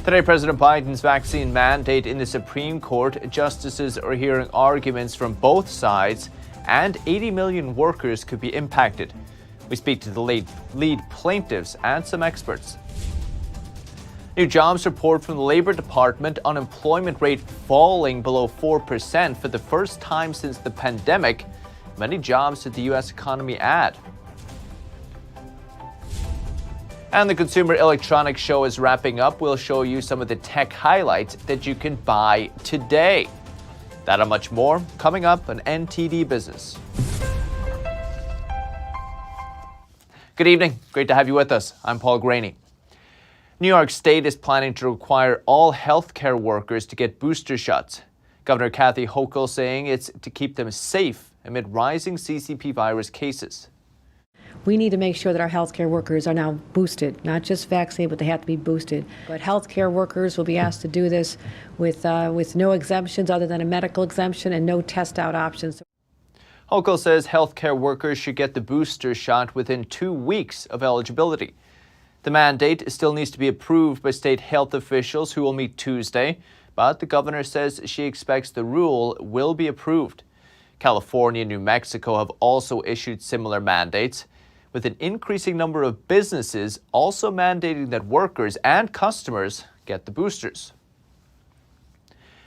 Today, President Biden's vaccine mandate in the Supreme Court. Justices are hearing arguments from both sides, and 80 million workers could be impacted. We speak to the lead plaintiffs and some experts. New jobs report from the Labor Department. Unemployment rate falling below 4% for the first time since the pandemic. Many jobs did the U.S. economy add. And the Consumer Electronics Show is wrapping up. We'll show you some of the tech highlights that you can buy today. That and much more coming up on NTD Business. Good evening. Great to have you with us. I'm Paul Graney. New York State is planning to require all healthcare workers to get booster shots. Governor Kathy Hochul saying it's to keep them safe amid rising CCP virus cases. We need to make sure that our healthcare workers are now boosted, not just vaccinated, but they have to be boosted. But healthcare workers will be asked to do this with no exemptions other than a medical exemption and no test out options. Hochul says healthcare workers should get the booster shot within 2 weeks of eligibility. The mandate still needs to be approved by state health officials who will meet Tuesday, but the governor says she expects the rule will be approved. California and New Mexico have also issued similar mandates, with an increasing number of businesses also mandating that workers and customers get the boosters.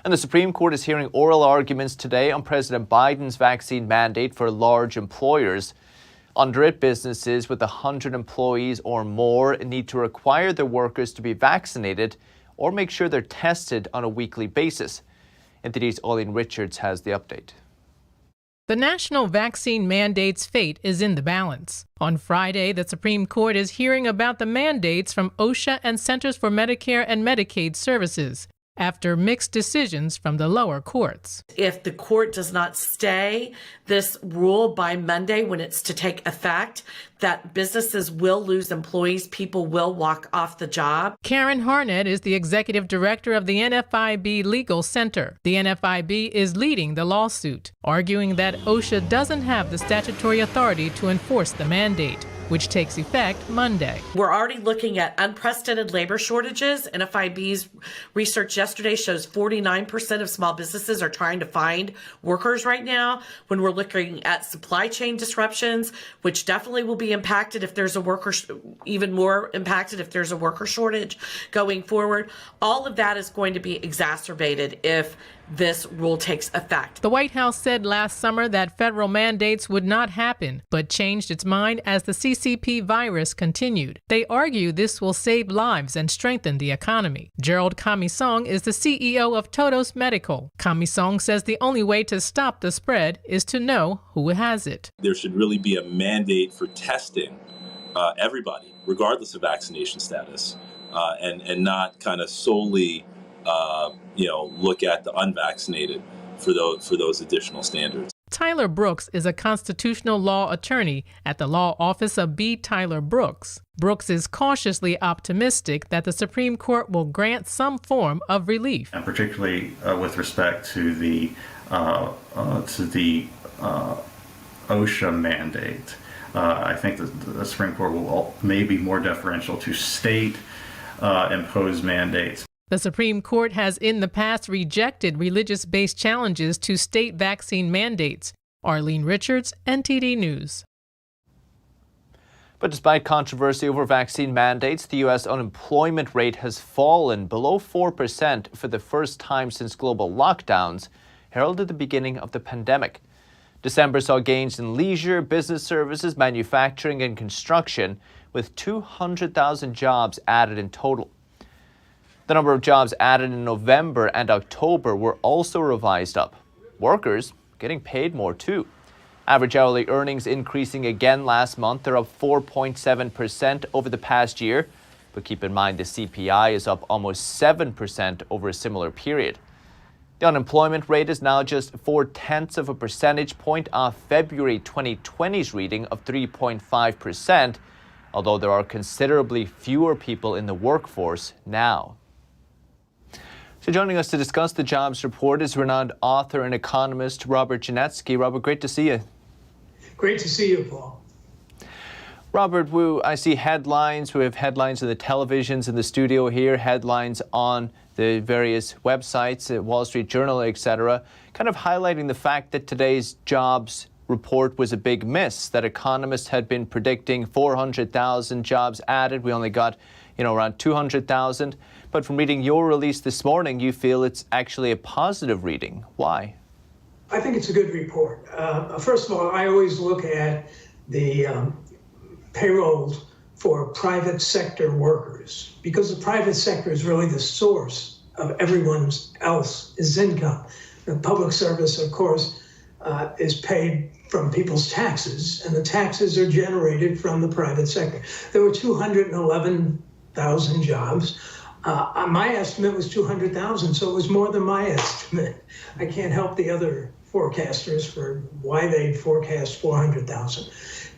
And the Supreme Court is hearing oral arguments today on President Biden's vaccine mandate for large employers. Under it, businesses with 100 employees or more need to require their workers to be vaccinated or make sure they're tested on a weekly basis. NTD's Eileen Richards has the update. The national vaccine mandate's fate is in the balance. On Friday, the Supreme Court is hearing about the mandates from OSHA and Centers for Medicare and Medicaid Services after mixed decisions from the lower courts. If the court does not stay this rule by Monday when it's to take effect, that businesses will lose employees, people will walk off the job. Karen Harnett is the executive director of the NFIB Legal Center. The NFIB is leading the lawsuit, arguing that OSHA doesn't have the statutory authority to enforce the mandate, which takes effect Monday. We're already looking at unprecedented labor shortages. NFIB's research yesterday shows 49% of small businesses are trying to find workers right now. When we're looking at supply chain disruptions, which definitely will be impacted if there's a worker, even more impacted if there's a worker shortage going forward. All of that is going to be exacerbated if this rule takes effect. The White House said last summer that federal mandates would not happen, but changed its mind as the CCP virus continued. They argue this will save lives and strengthen the economy. Gerald Kamisong is the CEO of Todos Medical. Kamisong says the only way to stop the spread is to know who has it. There should really be a mandate for testing everybody, regardless of vaccination status, and not kind of solely look at the unvaccinated for those additional standards. Tyler Brooks is a constitutional law attorney at the law office of B. Tyler Brooks. Brooks is cautiously optimistic that the Supreme Court will grant some form of relief. And particularly with respect to the OSHA mandate, I think that the Supreme Court will may be more deferential to state imposed mandates. The Supreme Court has in the past rejected religious-based challenges to state vaccine mandates. Eileen Richards, NTD News. But despite controversy over vaccine mandates, the U.S. unemployment rate has fallen below 4% for the first time since global lockdowns heralded the beginning of the pandemic. December saw gains in leisure, business services, manufacturing, and construction, with 200,000 jobs added in total. The number of jobs added in November and October were also revised up. Workers getting paid more too. Average hourly earnings increasing again last month. They're up 4.7% over the past year. But keep in mind the CPI is up almost 7% over a similar period. The unemployment rate is now just 0.4 of a percentage point off February 2020's reading of 3.5%, although there are considerably fewer people in the workforce now. So joining us to discuss the jobs report is renowned author and economist Robert Genetski. Robert, great to see you. Great to see you, Paul. Robert Wu, I see headlines. We have headlines in the televisions in the studio here, headlines on the various websites, Wall Street Journal, etc., kind of highlighting the fact that today's jobs report was a big miss, that economists had been predicting 400,000 jobs added. We only got, around 200,000. But from reading your release this morning, you feel it's actually a positive reading. Why? I think it's a good report. First of all, I always look at the payrolls for private sector workers, because the private sector is really the source of everyone else's income. The public service, of course, is paid from people's taxes, and the taxes are generated from the private sector. There were 211,000 jobs. My estimate was 200,000, so it was more than my estimate. I can't help the other forecasters for why they forecast 400,000.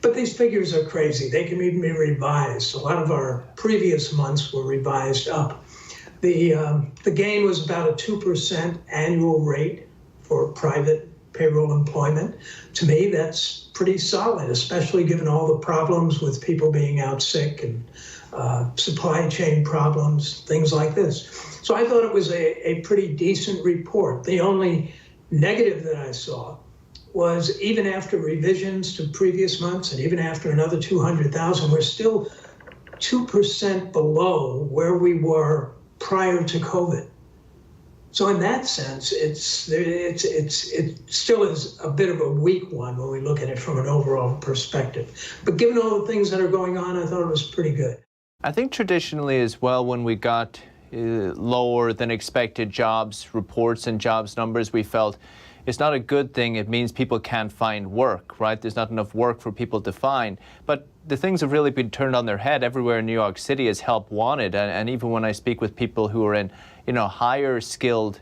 But these figures are crazy. They can even be revised. A lot of our previous months were revised up. The gain was about a 2% annual rate for private payroll employment. To me, that's pretty solid, especially given all the problems with people being out sick and supply chain problems, things like this. So I thought it was a pretty decent report. The only negative that I saw was even after revisions to previous months and even after another 200,000, we're still 2% below where we were prior to COVID. So in that sense, it still is a bit of a weak one when we look at it from an overall perspective. But given all the things that are going on, I thought it was pretty good. I think traditionally as well, when we got lower than expected jobs reports and jobs numbers, we felt it's not a good thing. It means people can't find work, right? There's not enough work for people to find. But the things have really been turned on their head. Everywhere in New York City is help wanted. And even when I speak with people who are in, higher skilled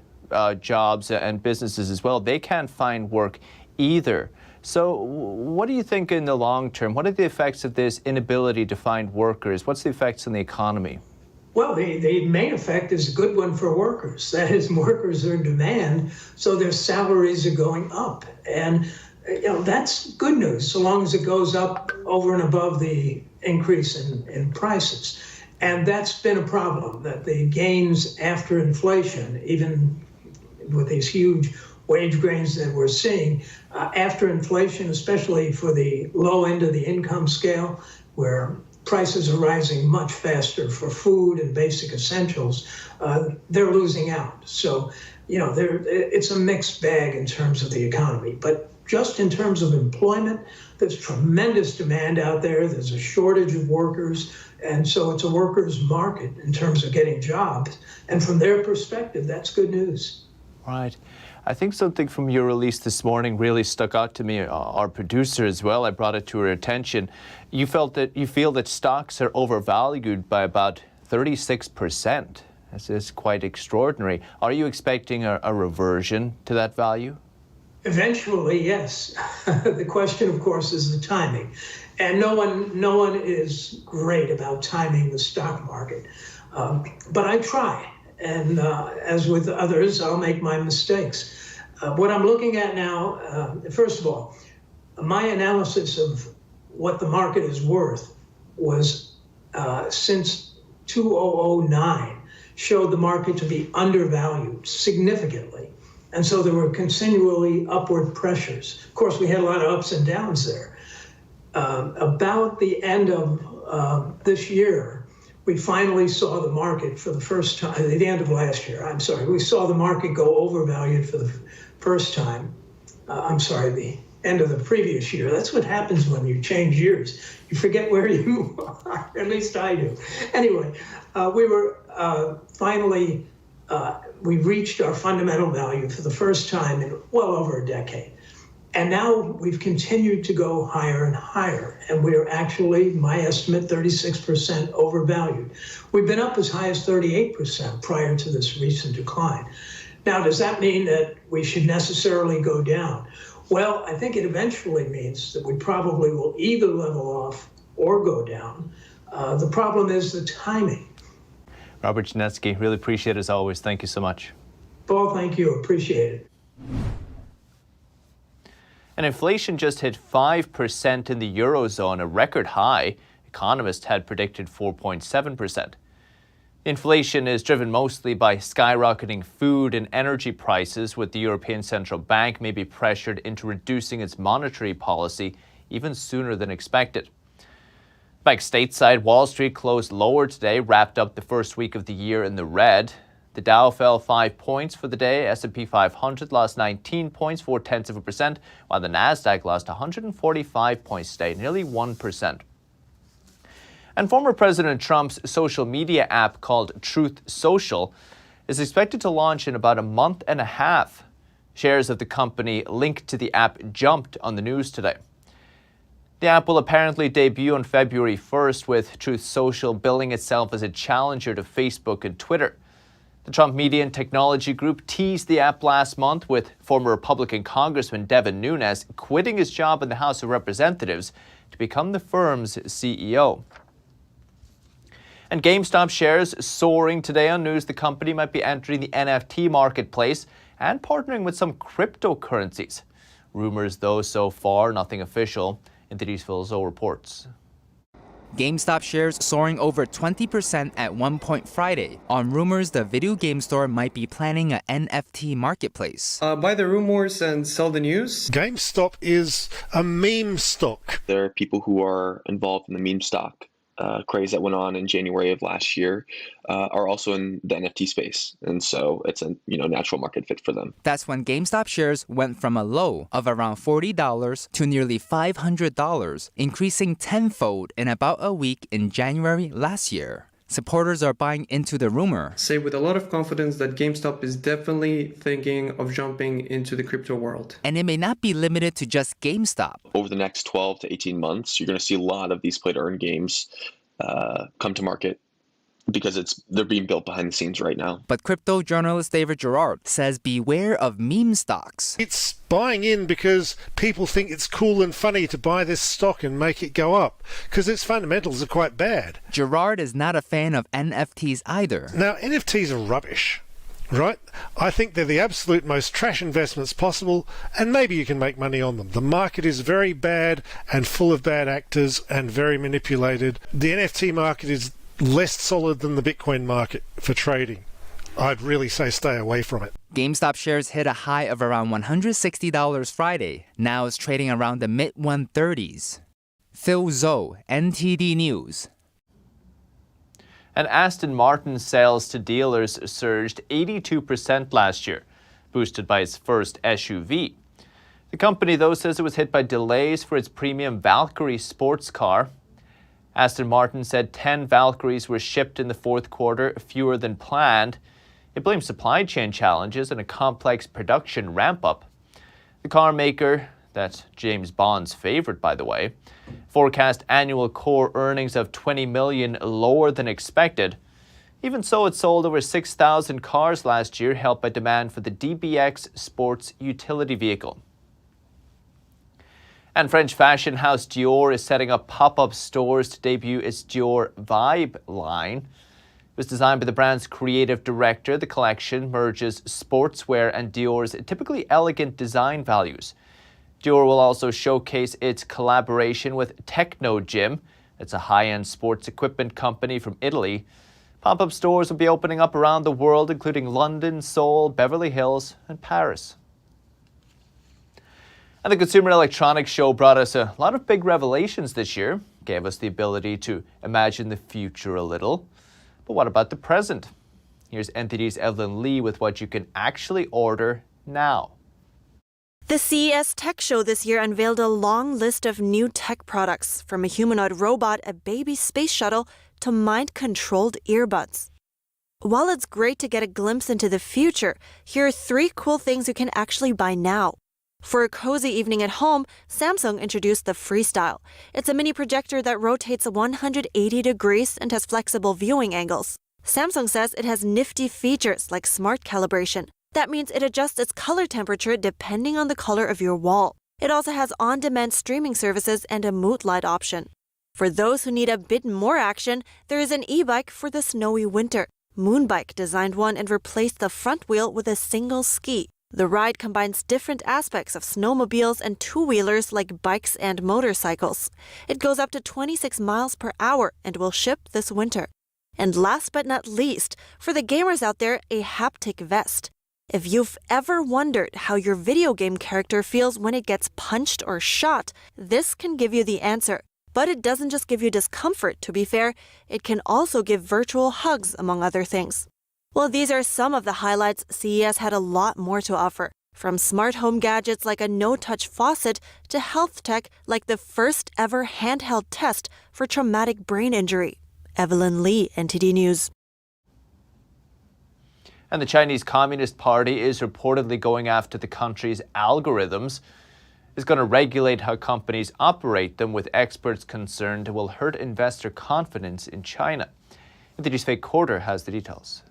jobs and businesses as well, they can't find work either. So what do you think in the long term? What are the effects of this inability to find workers? What's the effects on the economy? Well, the main effect is a good one for workers. That is, workers are in demand, so their salaries are going up. And that's good news, so long as it goes up over and above the increase in prices. And that's been a problem, that the gains after inflation, even with these huge wage gains that we're seeing, after inflation, especially for the low end of the income scale, where prices are rising much faster for food and basic essentials, they're losing out. So, it's a mixed bag in terms of the economy. But just in terms of employment, there's tremendous demand out there. There's a shortage of workers. And so it's a workers' market in terms of getting jobs. And from their perspective, that's good news. Right. I think something from your release this morning really stuck out to me, our producer as well. I brought it to her attention. You feel that stocks are overvalued by about 36%. This is quite extraordinary. Are you expecting a reversion to that value? Eventually, yes. The question, of course, is the timing. And no one is great about timing the stock market. But I try. And as with others, I'll make my mistakes. What I'm looking at now, first of all, my analysis of what the market is worth was since 2009 showed the market to be undervalued significantly. And so there were continually upward pressures. Of course, we had a lot of ups and downs there. About the end of this year, we finally saw the market for the first time, at the end of last year, we saw the market go overvalued for the first time. The end of the previous year. That's what happens when you change years. You forget where you are, at least I do. Anyway, we were finally, we reached our fundamental value for the first time in well over a decade. And now we've continued to go higher and higher. And we are actually, my estimate, 36% overvalued. We've been up as high as 38% prior to this recent decline. Now, does that mean that we should necessarily go down? Well, I think it eventually means that we probably will either level off or go down. The problem is the timing. Robert Genetski, really appreciate it as always. Thank you so much. Paul, thank you. Appreciate it. And inflation just hit 5% in the Eurozone, a record high. Economists had predicted 4.7%. Inflation is driven mostly by skyrocketing food and energy prices, with the European Central Bank maybe pressured into reducing its monetary policy even sooner than expected. Back stateside, Wall Street closed lower today, wrapped up the first week of the year in the red. The Dow fell 5 points for the day. S&P 500 lost 19 points, 0.4%, while the Nasdaq lost 145 points today, nearly 1%. And former President Trump's social media app called Truth Social is expected to launch in about a month and a half. Shares of the company linked to the app jumped on the news today. The app will apparently debut on February 1st, with Truth Social billing itself as a challenger to Facebook and Twitter. The Trump Media and Technology Group teased the app last month, with former Republican Congressman Devin Nunes quitting his job in the House of Representatives to become the firm's CEO. And GameStop shares soaring today on news the company might be entering the NFT marketplace and partnering with some cryptocurrencies. Rumors, though, so far, nothing official. NTD's Phil Zoe reports. GameStop shares soaring over 20% at one point Friday on rumors the video game store might be planning an NFT marketplace. Buy the rumors and sell the news. GameStop is a meme stock. There are people who are involved in the meme stock craze that went on in January of last year are also in the NFT space, and so it's a natural market fit for them. That's when GameStop shares went from a low of around $40 to nearly $500, increasing tenfold in about a week in January last year. Supporters are buying into the rumor. Say with a lot of confidence that GameStop is definitely thinking of jumping into the crypto world. And it may not be limited to just GameStop. Over the next 12 to 18 months, you're going to see a lot of these play-to-earn games come to market because they're being built behind the scenes right now. But crypto journalist David Gerard says beware of meme stocks. It's buying in because people think it's cool and funny to buy this stock and make it go up, because its fundamentals are quite bad. Gerard is not a fan of NFTs either. Now, NFTs are rubbish, right? I think they're the absolute most trash investments possible, and maybe you can make money on them. The market is very bad and full of bad actors and very manipulated. The NFT market is less solid than the Bitcoin market for trading. I'd really say stay away from it. GameStop shares hit a high of around $160 Friday. Now it's trading around the mid-130s. Phil Zoe, NTD News. And Aston Martin sales to dealers surged 82% last year, boosted by its first SUV. The company, though, says it was hit by delays for its premium Valkyrie sports car. Aston Martin said 10 Valkyries were shipped in the fourth quarter, fewer than planned. It blames supply chain challenges and a complex production ramp-up. The car maker, that's James Bond's favorite, by the way, forecast annual core earnings of $20 million lower than expected. Even so, it sold over 6,000 cars last year, helped by demand for the DBX sports utility vehicle. And French fashion house Dior is setting up pop-up stores to debut its Dior Vibe line. It was designed by the brand's creative director. The collection merges sportswear and Dior's typically elegant design values. Dior will also showcase its collaboration with Techno Gym. It's a high-end sports equipment company from Italy. Pop-up stores will be opening up around the world, including London, Seoul, Beverly Hills, and Paris. And the Consumer Electronics Show brought us a lot of big revelations this year, gave us the ability to imagine the future a little. But what about the present? Here's NTD's Evelyn Lee with what you can actually order now. The CES Tech Show this year unveiled a long list of new tech products, from a humanoid robot, a baby space shuttle, to mind-controlled earbuds. While it's great to get a glimpse into the future, here are 3 cool things you can actually buy now. For a cozy evening at home, Samsung introduced the Freestyle. It's a mini projector that rotates 180 degrees and has flexible viewing angles. Samsung says it has nifty features like smart calibration. That means it adjusts its color temperature depending on the color of your wall. It also has on-demand streaming services and a mood light option. For those who need a bit more action, there is an e-bike for the snowy winter. Moonbike designed one and replaced the front wheel with a single ski. The ride combines different aspects of snowmobiles and two-wheelers like bikes and motorcycles. It goes up to 26 miles per hour and will ship this winter. And last but not least, for the gamers out there, a haptic vest. If you've ever wondered how your video game character feels when it gets punched or shot, this can give you the answer. But it doesn't just give you discomfort, to be fair. It can also give virtual hugs, among other things. Well, these are some of the highlights. CES had a lot more to offer, from smart home gadgets like a no-touch faucet to health tech like the first ever handheld test for traumatic brain injury. Evelyn Lee, NTD News. And the Chinese Communist Party is reportedly going after the country's algorithms. It's going to regulate how companies operate them, with experts concerned it will hurt investor confidence in China. NTD's Faye Corder has the details.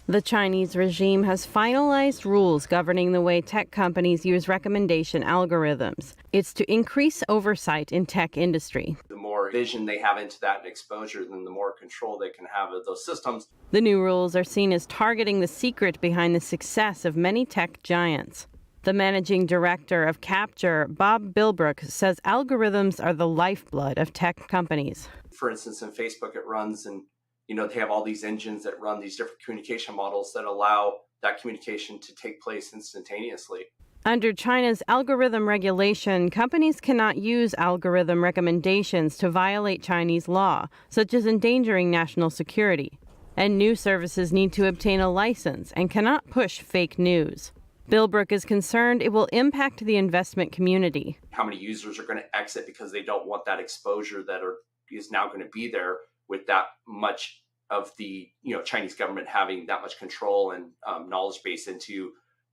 The Chinese regime has finalized rules governing the way tech companies use recommendation algorithms. It's to increase oversight in tech industry. The more vision they have into that and exposure, then the more control they can have of those systems. The new rules are seen as targeting the secret behind the success of many tech giants. The managing director of Capture, Bob Bilbrook, says algorithms are the lifeblood of tech companies. For instance, in Facebook, it runs and they have all these engines that run these different communication models that allow that communication to take place instantaneously. Under China's algorithm regulation, companies cannot use algorithm recommendations to violate Chinese law, such as endangering national security. And new services need to obtain a license and cannot push fake news. Bilbrook is concerned it will impact the investment community. How many users are going to exit because they don't want that exposure that is now going to be there with that much of the Chinese government having that much control and knowledge base into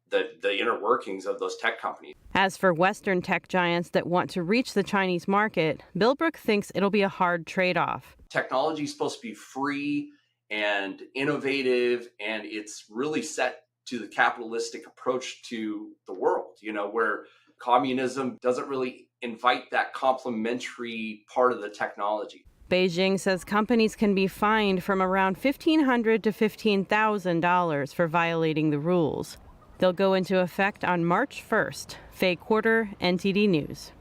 the inner workings of those tech companies. As for Western tech giants that want to reach the Chinese market, Bilbrook thinks it'll be a hard trade-off. Technology is supposed to be free and innovative, and it's really set to the capitalistic approach to the world, where communism doesn't really invite that complementary part of the technology. Beijing says companies can be fined from around $1,500 to $15,000 for violating the rules. They'll go into effect on March 1st. Faye Corder, NTD News.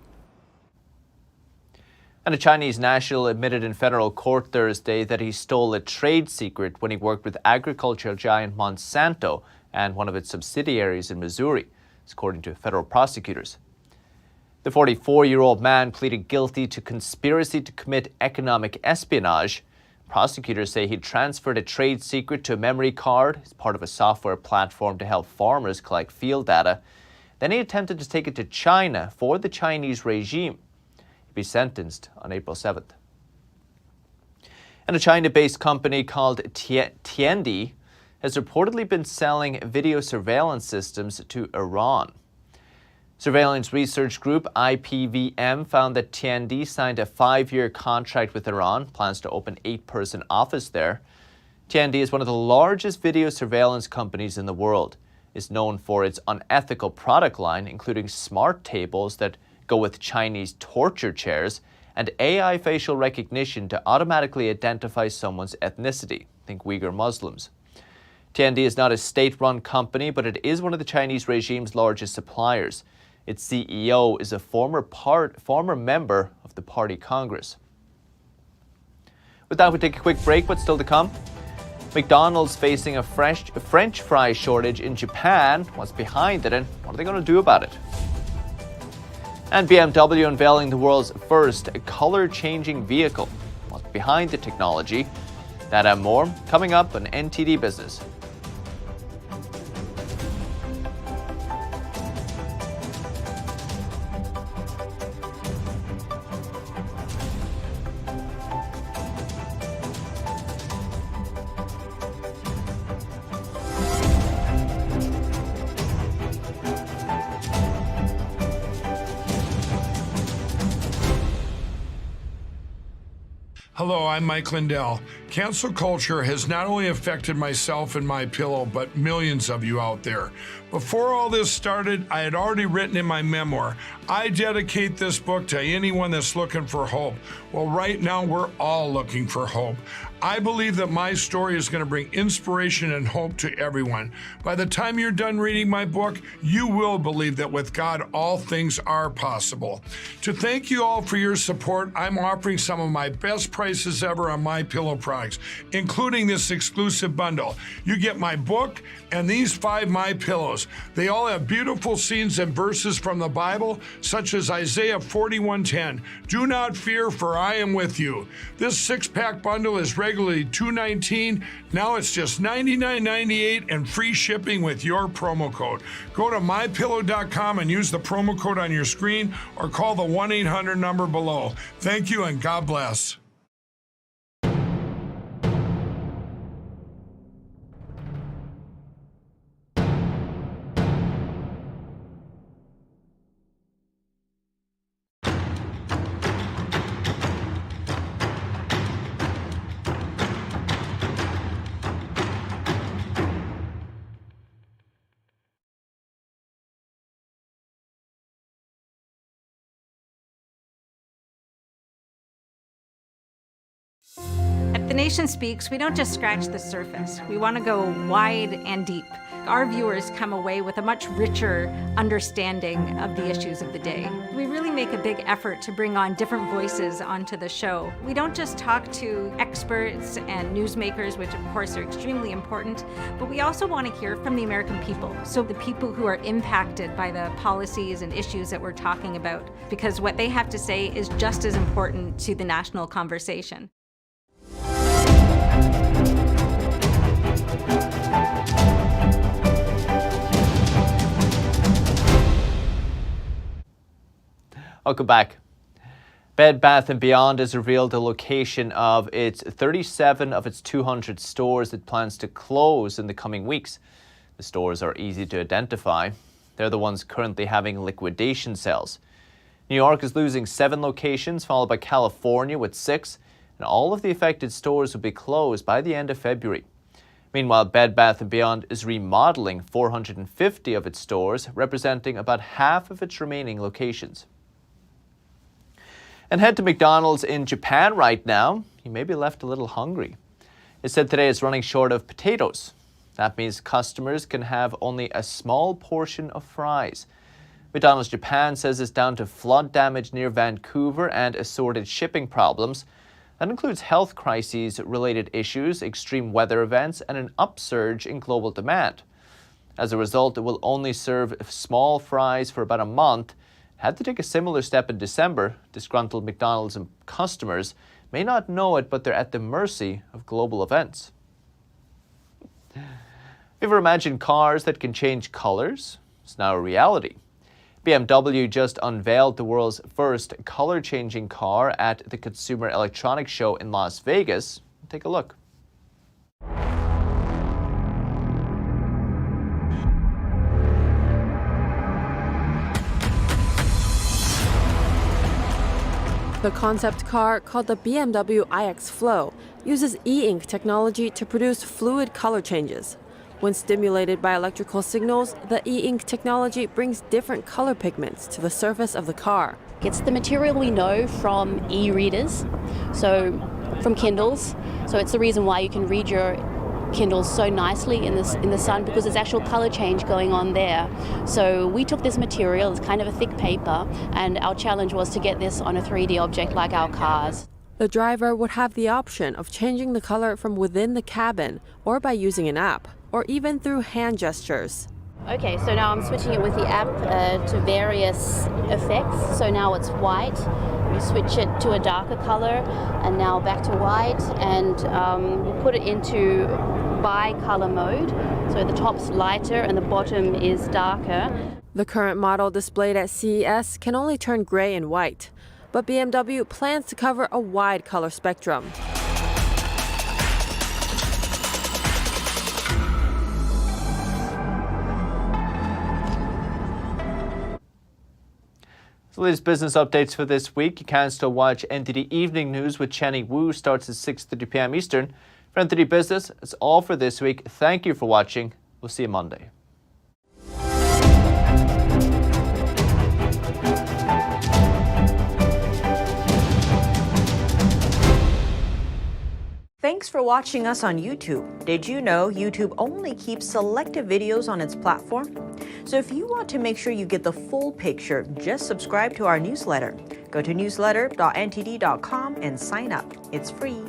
And a Chinese national admitted in federal court Thursday that he stole a trade secret when he worked with agricultural giant Monsanto and one of its subsidiaries in Missouri, according to federal prosecutors. The 44-year-old man pleaded guilty to conspiracy to commit economic espionage. Prosecutors say he transferred a trade secret to a memory card as part of a software platform to help farmers collect field data. Then he attempted to take it to China for the Chinese regime. He'll be sentenced on April 7th. And a China-based company called Tiandi has reportedly been selling video surveillance systems to Iran. Surveillance research group IPVM found that Tiandi signed a 5-year contract with Iran, plans to open 8-person office there. Tiandi is one of the largest video surveillance companies in the world. It's known for its unethical product line, including smart tables that go with Chinese torture chairs and AI facial recognition to automatically identify someone's ethnicity, think Uyghur Muslims. Tiandi is not a state-run company, but it is one of the Chinese regime's largest suppliers. Its CEO is a former member of the party Congress. With that, we take a quick break. What's still to come? McDonald's facing a French fry shortage in Japan. What's behind it, and what are they going to do about it? And BMW unveiling the world's first color-changing vehicle. What's behind the technology? That and more coming up on NTD Business. Hello, I'm Mike Lindell. Cancel culture has not only affected myself and my pillow, but millions of you out there. Before all this started, I had already written in my memoir, I dedicate this book to anyone that's looking for hope. Well, right now, we're all looking for hope. I believe that my story is going to bring inspiration and hope to everyone. By the time you're done reading my book, you will believe that with God, all things are possible. To thank you all for your support, I'm offering some of my best prices ever on MyPillow products, including this exclusive bundle. You get my book and these 5 MyPillows. They all have beautiful scenes and verses from the Bible, such as Isaiah 41:10. Do not fear, for I am with you. This 6-pack bundle is regularly $219. Now it's just $99.98 and free shipping with your promo code. Go to mypillow.com and use the promo code on your screen or call the 1-800 number below. Thank you and God bless. At The Nation Speaks, we don't just scratch the surface. We want to go wide and deep. Our viewers come away with a much richer understanding of the issues of the day. We really make a big effort to bring on different voices onto the show. We don't just talk to experts and newsmakers, which of course are extremely important, but we also want to hear from the American people. So the people who are impacted by the policies and issues that we're talking about, because what they have to say is just as important to the national conversation. Welcome back. Bed Bath & Beyond has revealed the location of its 37 of its 200 stores it plans to close in the coming weeks. The stores are easy to identify. They're the ones currently having liquidation sales. New York is losing 7 locations, followed by California with 6, and all of the affected stores will be closed by the end of February. Meanwhile, Bed Bath & Beyond is remodeling 450 of its stores, representing about half of its remaining locations. And head to McDonald's in Japan right now. You may be left a little hungry. It said today it's running short of potatoes. That means customers can have only a small portion of fries. McDonald's Japan says it's down to flood damage near Vancouver and assorted shipping problems. That includes health crises-related issues, extreme weather events, and an upsurge in global demand. As a result, it will only serve small fries for about a month. Had to take a similar step in December. Disgruntled McDonald's and customers may not know it, but they're at the mercy of global events. Have you ever imagined cars that can change colors? It's now a reality. BMW just unveiled the world's first color-changing car at the Consumer Electronics Show in Las Vegas. Take a look. The concept car, called the BMW iX Flow, uses e-ink technology to produce fluid color changes. When stimulated by electrical signals, the e-ink technology brings different color pigments to the surface of the car. It's the material we know from e-readers, so from Kindles. So it's the reason why you can read your Kindles so nicely in the sun, because there's actual color change going on there. So we took this material, it's kind of a thick paper, and our challenge was to get this on a 3D object like our cars. The driver would have the option of changing the color from within the cabin, or by using an app, or even through hand gestures. Okay, so now I'm switching it with the app to various effects. So now it's white. We switch it to a darker color, and now back to white, and we'll put it into bi-color mode. So the top's lighter and the bottom is darker. The current model displayed at CES can only turn gray and white, but BMW plans to cover a wide color spectrum. The latest business updates for this week. You can still watch NTD Evening News with Chenny Wu. Starts at 6:30 p.m. Eastern. For NTD Business, it's all for this week. Thank you for watching. We'll see you Monday. Thanks for watching us on YouTube. Did you know YouTube only keeps selective videos on its platform? So if you want to make sure you get the full picture, just subscribe to our newsletter. Go to newsletter.ntd.com and sign up. It's free.